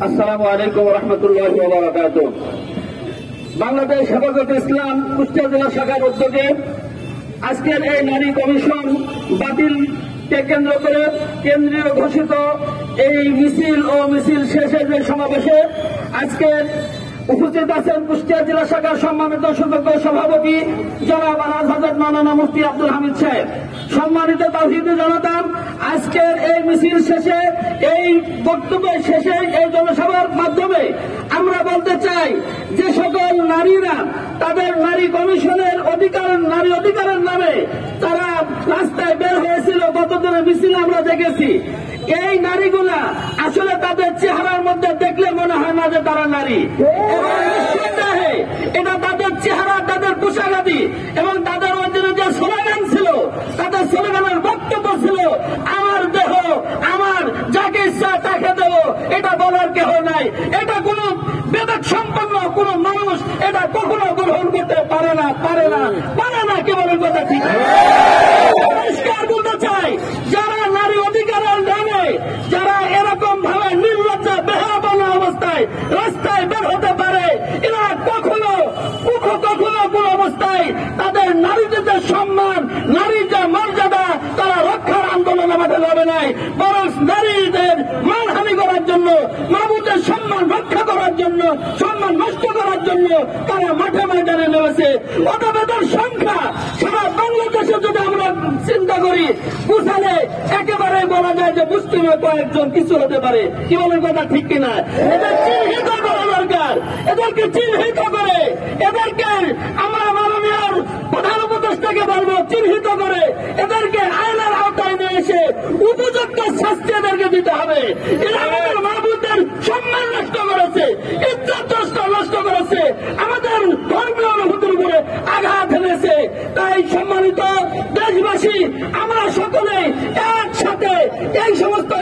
আসসালামু আলাইকুম ওয়া রাহমাতুল্লাহি ওয়া বারাকাতুহু। বাংলাদেশ হেফাজত ইসলাম কুষ্টিয়া জেলা শাখার উদ্যোগে আজকের এই নারী কমিশন বাতিলকে কেন্দ্র করে কেন্দ্রীয় ঘোষিত এই মিছিল ও মিছিল শেষে যে সমাবেশে আজকে উপস্থিত আছেন কুষ্টিয়া জেলা শাখার সম্মানিত সুযোগ্য সভাপতি জনাব আলহাজ হযরত মাওলানা মুফতি আব্দুল হামিদ সাহেব, সম্মানিত তাওহীদি জনতা, আজকের এই মিছিল শেষে এই বক্তব্যের শেষে এই জনসভার মাধ্যমে আমরা বলতে চাই যে সকল নারীরা তাদের নারী কমিশনের নারী অধিকারের নামে তারা রাস্তায় বের হয়েছিল, গতদিনের মিছিল আমরা দেখেছি। এই নারীগুলা আসলে তাদের চেহারার মধ্যে দেখলে মনে হয় না যে তারা নারী, এবং নিঃসন্দেহে এটা তাদের চেহারা, তাদের পোশাকাদি এবং তাদের অধীনে যে স্লোগান ছিল, তাদের স্লোগানের বক্তব্য ছিল আমার দেহ আমার, যাকে ইচ্ছা তাকে দেব, এটা বলার কেহ নাই। এটা কোন বিবেক সম্পন্ন কোন মানুষ এটা কখনো গ্রহণ করতে পারে না। কে বলেন কথা ঠিক? পরিষ্কার বলতে চাই, যারা নারী অধিকারের নামে যারা এরকম ভাবে নির্লজ্জা বেহায়াপনা অবস্থায় রাস্তায় বের হতে পারে, এরা কখনো কোন অবস্থায় তাদের নারীদের যে সম্মান, নারীর যে মর্যাদা তারা রক্ষার আন্দোলনে মাঠে যাবে নাই, বরং নারীদের মানহানি করার জন্য, মাবুদের সম্মান রক্ষা করার জন্য, সম্মান নষ্ট করার জন্য তারা মাঠে ময়দানে নেমেছে। অতএব এদের সংখ্যা সারা বাংলাদেশে যদি আমরা চিন্তা করি বুঝালে একেবারে বলা যায় যে মুসলিমের কয়েকজন কিছু হতে পারে। কি বলেন কথা ঠিক কিনা? এদের চিহ্নিত করা দরকার, এদেরকে চিহ্নিত করে এদেরকে আমরা মাননীয় প্রধান উপদেষ্টাকে বলবো চিহ্নিত করে এদেরকে আইনের আওতায় নিয়ে এসে উপযুক্ত শাস্তি এদেরকে দিতে হবে। এরা আমাদের মাহবুবদের সম্মান নষ্ট করেছে, ইজ্জত নষ্ট করেছে, আমাদের ধর্মীয় অনুভূতির উপরে আঘাত এনেছে। তাই সম্মানিত দেশবাসী, আমরা সকলে একসাথে এই সমস্ত